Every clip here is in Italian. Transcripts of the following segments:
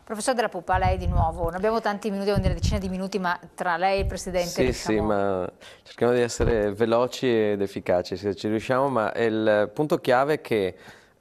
Professor Della Pupa, lei di nuovo, non abbiamo tanti minuti, abbiamo una decina di minuti, ma tra lei e il Presidente Sì, riusciamo... sì, ma cerchiamo di essere veloci ed efficaci se ci riusciamo, ma il punto chiave è che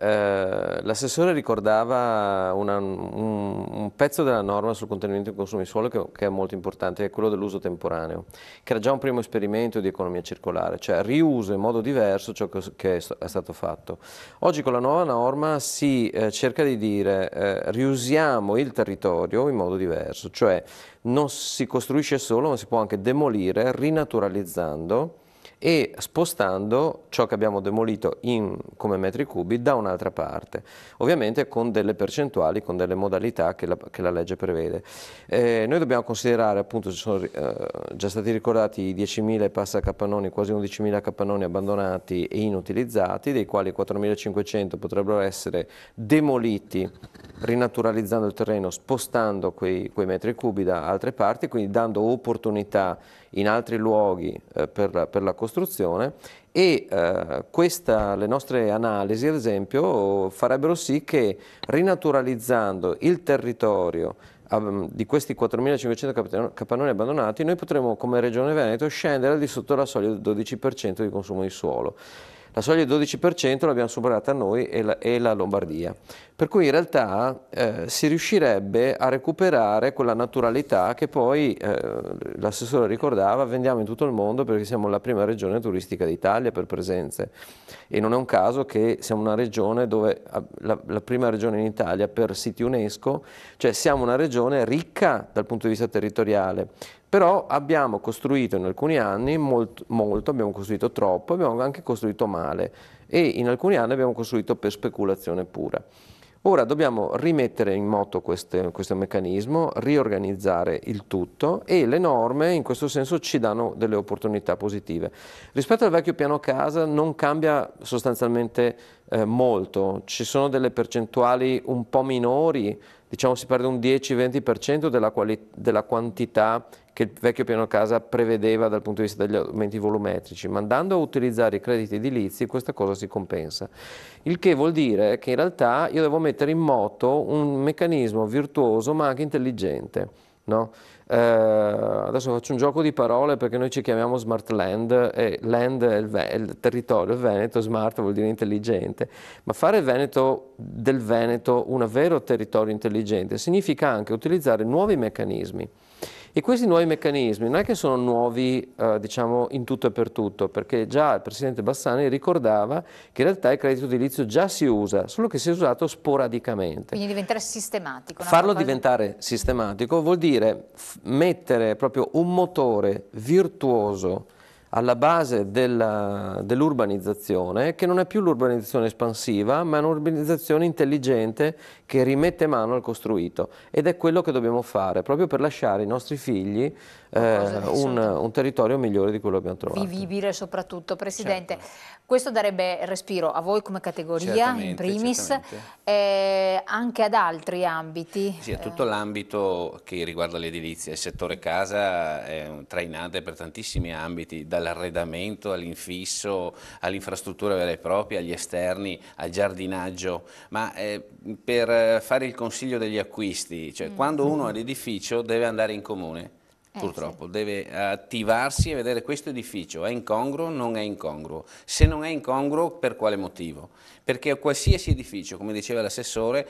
l'assessore ricordava un pezzo della norma sul contenimento di consumo di suolo che è molto importante, che è quello dell'uso temporaneo, che era già un primo esperimento di economia circolare, cioè riuso in modo diverso ciò che è stato fatto. Oggi con la nuova norma si cerca di dire riusiamo il territorio in modo diverso, cioè non si costruisce solo, ma si può anche demolire rinaturalizzando e spostando ciò che abbiamo demolito come metri cubi da un'altra parte, ovviamente con delle percentuali, con delle modalità che la legge prevede. Noi dobbiamo considerare, appunto, ci sono già stati ricordati i 10.000 e passa capannoni, quasi 11.000 capannoni abbandonati e inutilizzati, dei quali 4.500 potrebbero essere demoliti rinaturalizzando il terreno, spostando quei metri cubi da altre parti, quindi dando opportunità in altri luoghi per la costruzione e le nostre analisi, ad esempio, farebbero sì che rinaturalizzando il territorio di questi 4.500 capannoni abbandonati, noi potremo come Regione Veneto scendere al di sotto la soglia del 12% di consumo di suolo. La soglia del 12% l'abbiamo superata noi e la Lombardia, per cui in realtà si riuscirebbe a recuperare quella naturalità che poi l'assessore ricordava, vendiamo in tutto il mondo perché siamo la prima regione turistica d'Italia per presenze e non è un caso che siamo una regione dove la prima regione in Italia per siti UNESCO, cioè siamo una regione ricca dal punto di vista territoriale. Però abbiamo costruito in alcuni anni molto, abbiamo costruito troppo, abbiamo anche costruito male e in alcuni anni abbiamo costruito per speculazione pura. Ora dobbiamo rimettere in moto questo meccanismo, riorganizzare il tutto e le norme in questo senso ci danno delle opportunità positive. Rispetto al vecchio piano casa non cambia sostanzialmente molto, ci sono delle percentuali un po' minori, diciamo si perde un 10-20% della quantità che il vecchio piano casa prevedeva dal punto di vista degli aumenti volumetrici, ma andando a utilizzare i crediti edilizi questa cosa si compensa. Il che vuol dire che in realtà io devo mettere in moto un meccanismo virtuoso ma anche intelligente, no? Adesso faccio un gioco di parole perché noi ci chiamiamo Smart Land e land è il territorio, il Veneto, smart vuol dire intelligente, ma fare del Veneto un vero territorio intelligente significa anche utilizzare nuovi meccanismi. E questi nuovi meccanismi non è che sono nuovi, diciamo, in tutto e per tutto, perché già il Presidente Bassani ricordava che in realtà il credito edilizio già si usa, solo che si è usato sporadicamente. Quindi diventare sistematico. Farlo diventare sistematico vuol dire mettere proprio un motore virtuoso alla base dell'urbanizzazione, che non è più l'urbanizzazione espansiva, ma è un'urbanizzazione intelligente che rimette mano al costruito. Ed è quello che dobbiamo fare, proprio per lasciare ai nostri figli un territorio migliore di quello che abbiamo trovato. Vivibile soprattutto. Presidente, certo. Questo darebbe respiro a voi come categoria, in primis, anche ad altri ambiti. Sì, a tutto l'ambito che riguarda l'edilizia. Il settore casa è trainante per tantissimi ambiti, dall'arredamento all'infisso, all'infrastruttura vera e propria, agli esterni, al giardinaggio, ma per fare il consiglio degli acquisti, cioè quando uno ha l'edificio deve andare in comune. Purtroppo, deve attivarsi e vedere questo edificio, è incongruo o non è incongruo? Se non è incongruo, per quale motivo? Perché qualsiasi edificio, come diceva l'assessore,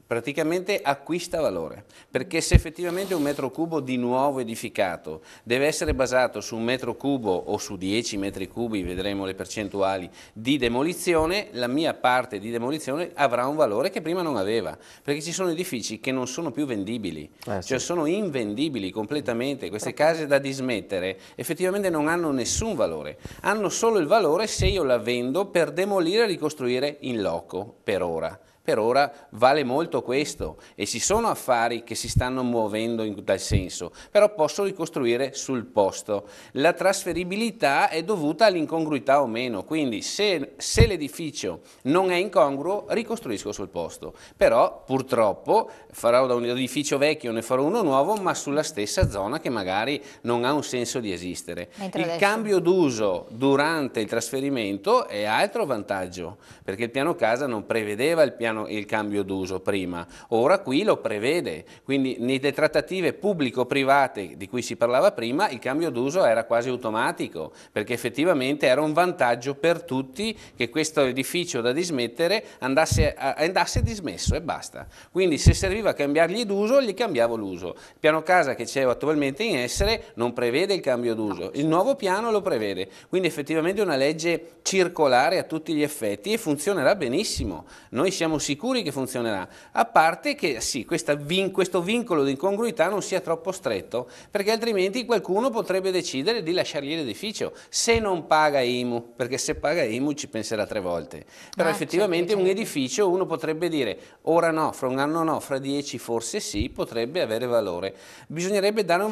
praticamente acquista valore, perché se effettivamente un metro cubo di nuovo edificato deve essere basato su un metro cubo o su 10 metri cubi, vedremo le percentuali di demolizione, la mia parte di demolizione avrà un valore che prima non aveva, perché ci sono edifici che non sono più vendibili, cioè sono invendibili completamente. Queste case da dismettere effettivamente non hanno nessun valore, hanno solo il valore se io la vendo per demolire e ricostruire in loco per ora. Per ora vale molto questo e ci sono affari che si stanno muovendo in tal senso, però posso ricostruire sul posto. La trasferibilità è dovuta all'incongruità o meno, quindi se l'edificio non è incongruo ricostruisco sul posto, però purtroppo farò da un edificio vecchio, ne farò uno nuovo, ma sulla stessa zona che magari non ha un senso di esistere. Il cambio d'uso durante il trasferimento è altro vantaggio, perché il piano casa non prevedeva il piano il cambio d'uso prima, ora qui lo prevede, quindi nelle trattative pubblico-private di cui si parlava prima il cambio d'uso era quasi automatico, perché effettivamente era un vantaggio per tutti che questo edificio da dismettere andasse dismesso e basta. Quindi se serviva a cambiargli d'uso, gli cambiavo l'uso. Il piano casa che c'è attualmente in essere non prevede il cambio d'uso, il nuovo piano lo prevede, quindi effettivamente è una legge circolare a tutti gli effetti e funzionerà benissimo. Noi siamo sicuri che funzionerà, a parte che sì, questo vincolo di incongruità non sia troppo stretto, perché altrimenti qualcuno potrebbe decidere di lasciargli l'edificio se non paga IMU, perché se paga IMU ci penserà 3 volte. Però effettivamente un edificio uno potrebbe dire ora no, fra un anno no, fra 10 forse sì, potrebbe avere valore. Bisognerebbe dare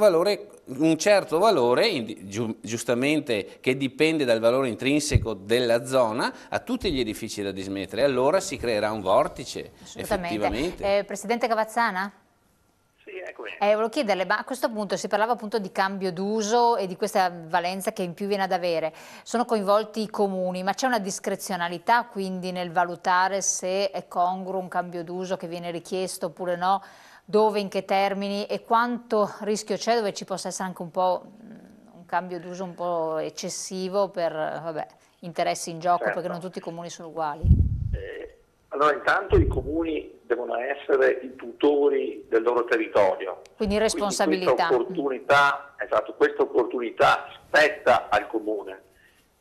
un certo valore, giustamente che dipende dal valore intrinseco della zona, a tutti gli edifici da dismettere, allora si creerà un vortice, effettivamente. Presidente Cavazzana? Sì, eccomi. Volevo chiederle, ma a questo punto si parlava appunto di cambio d'uso e di questa valenza che in più viene ad avere. Sono coinvolti i comuni, ma c'è una discrezionalità quindi nel valutare se è congruo un cambio d'uso che viene richiesto oppure no, dove, in che termini e quanto rischio c'è dove ci possa essere anche un po' un cambio d'uso un po' eccessivo per interessi in gioco, perché non tutti i comuni sono uguali. Allora intanto i comuni devono essere i tutori del loro territorio. Quindi responsabilità. Questa opportunità spetta al comune.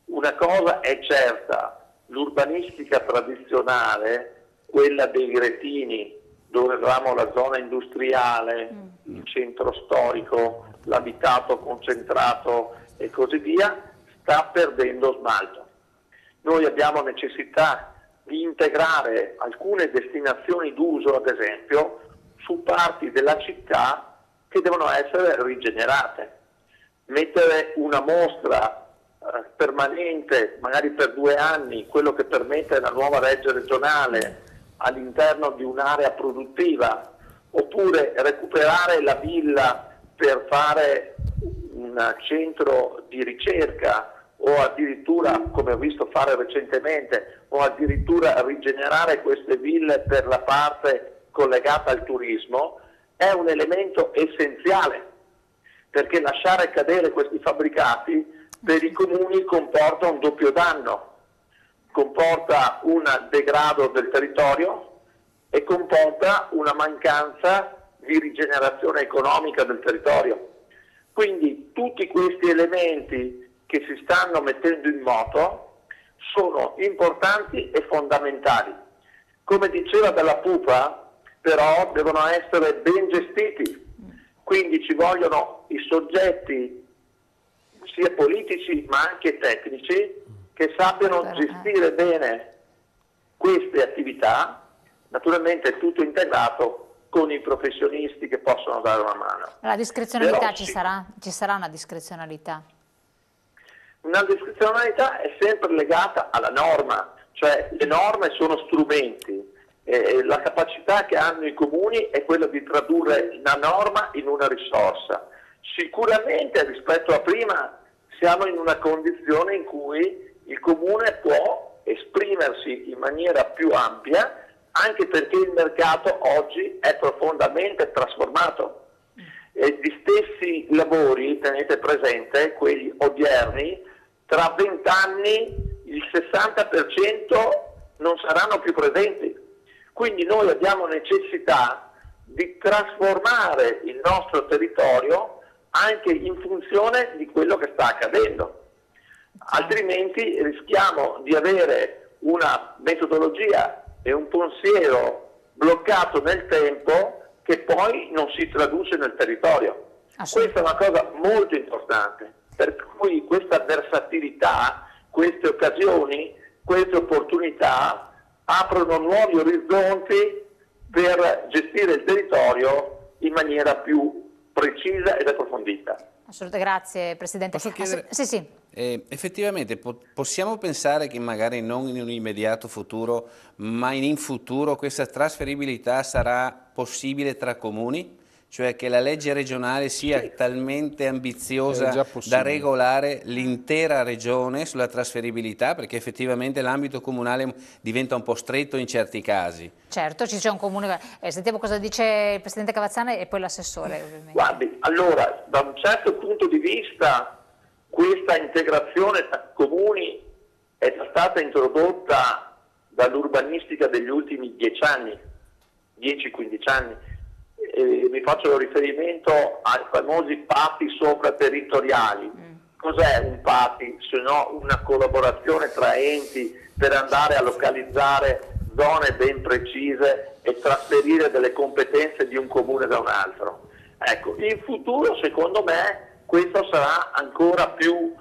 Una cosa è certa, l'urbanistica tradizionale, quella dei retini, dove avevamo la zona industriale, il centro storico, l'abitato concentrato e così via, sta perdendo smalto. Noi abbiamo necessità di integrare alcune destinazioni d'uso, ad esempio, su parti della città che devono essere rigenerate. Mettere una mostra permanente, magari per 2 anni, quello che permette la nuova legge regionale all'interno di un'area produttiva, oppure recuperare la villa per fare un centro di ricerca o addirittura, come ho visto fare recentemente, o addirittura rigenerare queste ville per la parte collegata al turismo, è un elemento essenziale, perché lasciare cadere questi fabbricati per i comuni comporta un doppio danno, comporta un degrado del territorio e comporta una mancanza di rigenerazione economica del territorio. Quindi tutti questi elementi che si stanno mettendo in moto sono importanti e fondamentali. Come diceva Dalla Pupa, però devono essere ben gestiti, quindi ci vogliono i soggetti sia politici ma anche tecnici che sappiano gestire bene queste attività, naturalmente tutto integrato con i professionisti che possono dare una mano. La discrezionalità ci sarà una discrezionalità? Una discrezionalità è sempre legata alla norma, cioè le norme sono strumenti, la capacità che hanno i comuni è quella di tradurre la norma in una risorsa. Sicuramente rispetto a prima siamo in una condizione in cui il comune può esprimersi in maniera più ampia, anche perché il mercato oggi è profondamente trasformato. Gli stessi lavori, tenete presente, quelli odierni, tra 20 anni il 60% non saranno più presenti. Quindi noi abbiamo necessità di trasformare il nostro territorio anche in funzione di quello che sta accadendo. Altrimenti rischiamo di avere una metodologia e un pensiero bloccato nel tempo che poi non si traduce nel territorio. Questa è una cosa molto importante, per cui questa versatilità, queste occasioni, queste opportunità aprono nuovi orizzonti per gestire il territorio in maniera più precisa ed approfondita. Assolutamente, grazie Presidente. Posso chiedere? Sì. Effettivamente possiamo pensare che magari non in un immediato futuro, ma in futuro questa trasferibilità sarà possibile tra comuni? cioè che la legge regionale sia talmente ambiziosa È già da possibile. regolare l'intera regione sulla trasferibilità, perché effettivamente l'ambito comunale diventa un po' stretto in certi casi. Certo, c'è un comune. Sentiamo cosa dice il Presidente Cavazzana e poi l'assessore, ovviamente. Guardi, allora, da un certo punto di vista, questa integrazione tra comuni è già stata introdotta dall'urbanistica degli ultimi 10 anni, 10-15 anni. Mi faccio riferimento ai famosi patti sovraterritoriali. Cos'è un patti se no una collaborazione tra enti per andare a localizzare zone ben precise e trasferire delle competenze di un comune da un altro? Ecco, in futuro secondo me questo sarà ancora più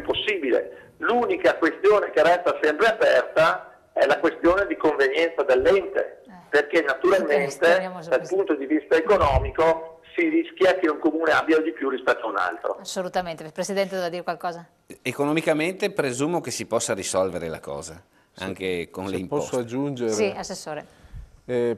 possibile. L'unica questione che resta sempre aperta è la questione di convenienza dell'ente, perché naturalmente dal punto di vista economico si rischia che un comune abbia di più rispetto a un altro. Assolutamente. Il Presidente doveva dire qualcosa? Economicamente presumo che si possa risolvere la cosa, anche con le imposte. Posso aggiungere? Sì, Assessore.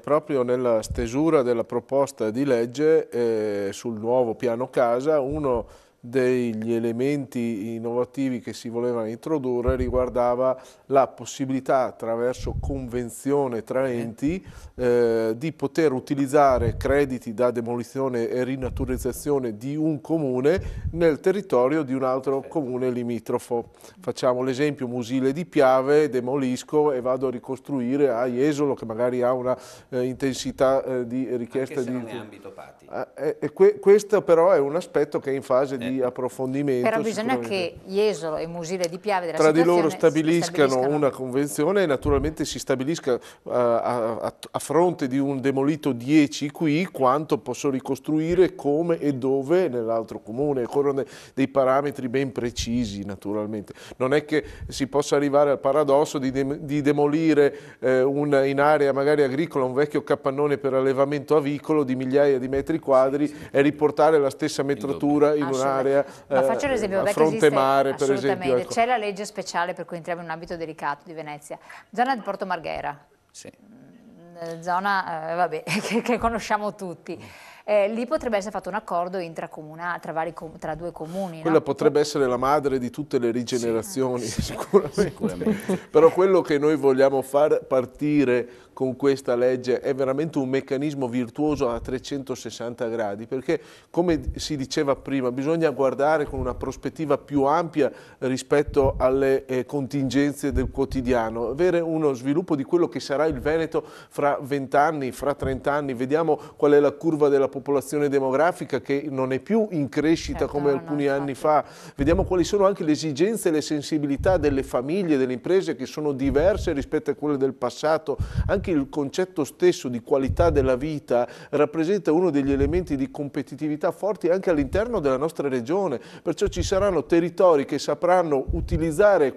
Proprio nella stesura della proposta di legge sul nuovo piano casa, uno degli elementi innovativi che si volevano introdurre riguardava la possibilità attraverso convenzione tra enti di poter utilizzare crediti da demolizione e rinaturizzazione di un comune nel territorio di un altro comune limitrofo. Facciamo l'esempio Musile di Piave, demolisco e vado a ricostruire a Jesolo che magari ha una intensità di richiesta Anche se di... non è ambito Pati. Questo però è un aspetto che è in fase di approfondimento. Però bisogna che Jesolo e Musile di Piave della tra di loro stabiliscano una convenzione e naturalmente si stabilisca a fronte di un demolito 10 qui quanto posso ricostruire, come e dove nell'altro comune, con dei parametri ben precisi naturalmente. Non è che si possa arrivare al paradosso di demolire in area magari agricola un vecchio capannone per allevamento avicolo di migliaia di metri quadri e riportare la stessa metratura in un'area a fronte mare, per esempio. Ecco. C'è la legge speciale per cui entriamo in un ambito delicato di Venezia, zona di Porto Marghera, sì. Zona vabbè, che conosciamo tutti. Lì potrebbe essere fatto un accordo intracomunale tra due comuni. Quella no? potrebbe essere la madre di tutte le rigenerazioni, sì. Sicuramente. Però quello che noi vogliamo far partire con questa legge è veramente un meccanismo virtuoso a 360 gradi, perché come si diceva prima bisogna guardare con una prospettiva più ampia rispetto alle contingenze del quotidiano, avere uno sviluppo di quello che sarà il Veneto fra 20 anni, fra 30 anni, vediamo qual è la curva della popolazione demografica che non è più in crescita come alcuni anni fa, vediamo quali sono anche le esigenze e le sensibilità delle famiglie, delle imprese che sono diverse rispetto a quelle del passato, anche il concetto stesso di qualità della vita rappresenta uno degli elementi di competitività forti anche all'interno della nostra regione, perciò ci saranno territori che sapranno utilizzare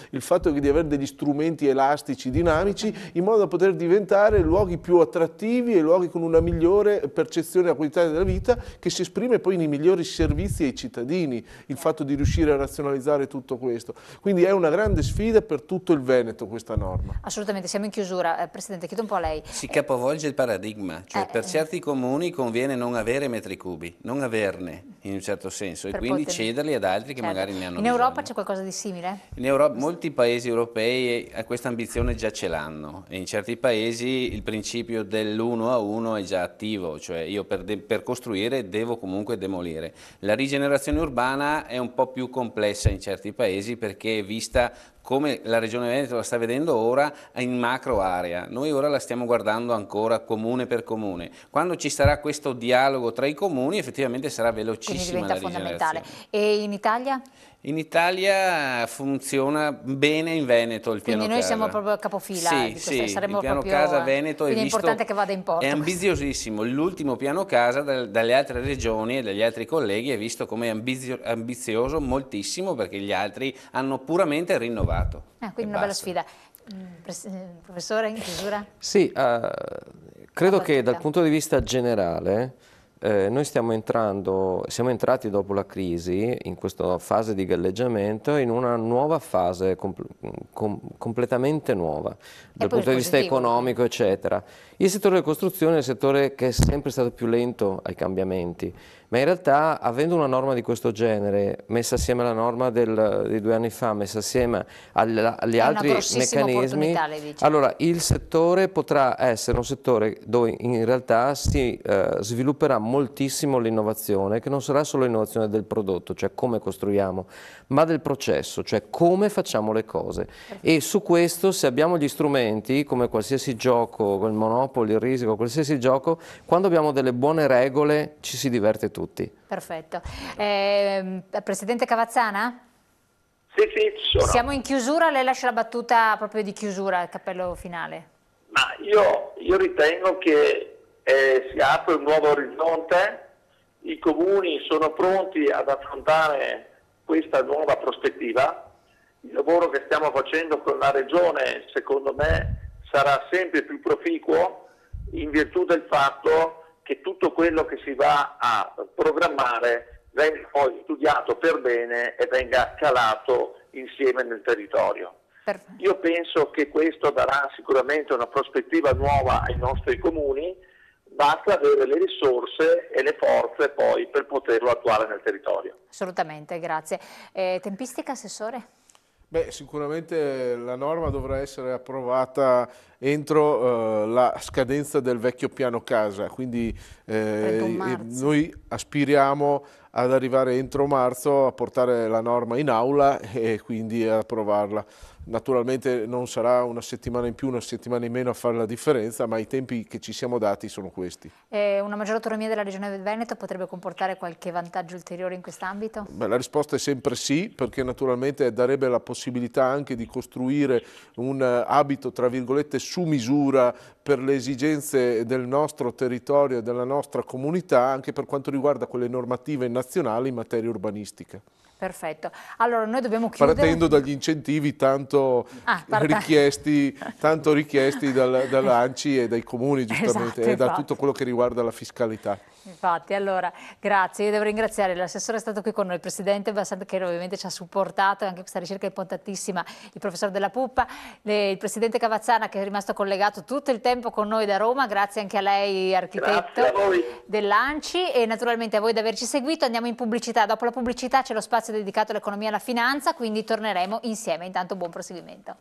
il fatto di avere degli strumenti elastici, dinamici, in modo da poter diventare luoghi più attrattivi e luoghi con una migliore percezione della qualità della vita che si esprime poi nei migliori servizi ai cittadini, il fatto di riuscire a razionalizzare tutto questo. Quindi è una grande sfida per tutto il Veneto questa norma. Assolutamente, siamo in chiusura. Presidente, chiedo un po' a lei. Si capovolge il paradigma, cioè per certi comuni conviene non avere metri cubi, non averne in un certo senso, e quindi cederli ad altri che magari ne hanno bisogno. In Europa c'è qualcosa di simile? In Europa molti paesi europei questa ambizione già ce l'hanno, e in certi paesi il principio dell'1 a 1 è già attivo, cioè io per costruire devo comunque demolire. La rigenerazione urbana è un po' più complessa in certi paesi perché è vista come la Regione Veneto la sta vedendo ora in macro area. Noi ora la stiamo guardando ancora comune per comune. Quando ci sarà questo dialogo tra i comuni effettivamente sarà velocissima la rigenerazione. Quindi diventa fondamentale. E in Italia? In Italia funziona bene in Veneto il piano casa. Quindi noi siamo proprio a capofila. Sì, saremo il piano proprio, casa Veneto quindi è importante che vada in porto. È ambiziosissimo. L'ultimo piano casa dalle altre regioni e dagli altri colleghi è visto come ambizioso moltissimo perché gli altri hanno puramente rinnovato. Quindi una bella sfida. Professore, in chiusura? Sì, credo che dal punto di vista generale noi siamo entrati dopo la crisi, in questa fase di galleggiamento, in una nuova fase, completamente nuova, dal punto di vista economico, eccetera. Il settore delle costruzioni è il settore che è sempre stato più lento ai cambiamenti, ma in realtà, avendo una norma di questo genere, messa assieme alla norma di 2 anni fa, messa assieme agli altri meccanismi, allora il settore potrà essere un settore dove in realtà si svilupperà moltissimo l'innovazione, che non sarà solo l'innovazione del prodotto, cioè come costruiamo, ma del processo, cioè come facciamo le cose. E su questo, se abbiamo gli strumenti, come qualsiasi gioco, il Monopoly, il Risico, qualsiasi gioco, quando abbiamo delle buone regole ci si diverte tutti. Perfetto. Presidente Cavazzana? Sì, ci sono. Siamo in chiusura, lei lascia la battuta proprio di chiusura, il cappello finale. Ma io ritengo che si apre un nuovo orizzonte, i comuni sono pronti ad affrontare questa nuova prospettiva, il lavoro che stiamo facendo con la Regione secondo me sarà sempre più proficuo in virtù del fatto che tutto quello che si va a programmare venga poi studiato per bene e venga calato insieme nel territorio. Perfetto. Io penso che questo darà sicuramente una prospettiva nuova ai nostri comuni, basta avere le risorse e le forze poi per poterlo attuare nel territorio. Assolutamente, grazie. Tempistica, Assessore? Beh, sicuramente la norma dovrà essere approvata entro la scadenza del vecchio piano casa, quindi noi aspiriamo ad arrivare entro marzo a portare la norma in aula e quindi a approvarla. Naturalmente non sarà una settimana in più, una settimana in meno a fare la differenza, ma i tempi che ci siamo dati sono questi. Una maggiore autonomia della Regione del Veneto potrebbe comportare qualche vantaggio ulteriore in quest'ambito? La risposta è sempre sì, perché naturalmente darebbe la possibilità anche di costruire un abito, tra virgolette, su misura per le esigenze del nostro territorio e della nostra comunità, anche per quanto riguarda quelle normative nazionali in materia urbanistica. Perfetto, allora noi dobbiamo chiudere. Partendo dagli incentivi tanto richiesti dall'ANCI e dai comuni, giustamente, esatto, e da tutto quello che riguarda la fiscalità. Infatti, allora, grazie, io devo ringraziare l'assessore, è stato qui con noi, il presidente Bassante, che ovviamente ci ha supportato, anche questa ricerca è importantissima, il professor Della Puppa, il presidente Cavazzana che è rimasto collegato tutto il tempo con noi da Roma, grazie anche a lei architetto dell'ANCI e naturalmente a voi di averci seguito. Andiamo in pubblicità, dopo la pubblicità c'è lo spazio dedicato all'economia e alla finanza, quindi torneremo insieme, intanto buon proseguimento.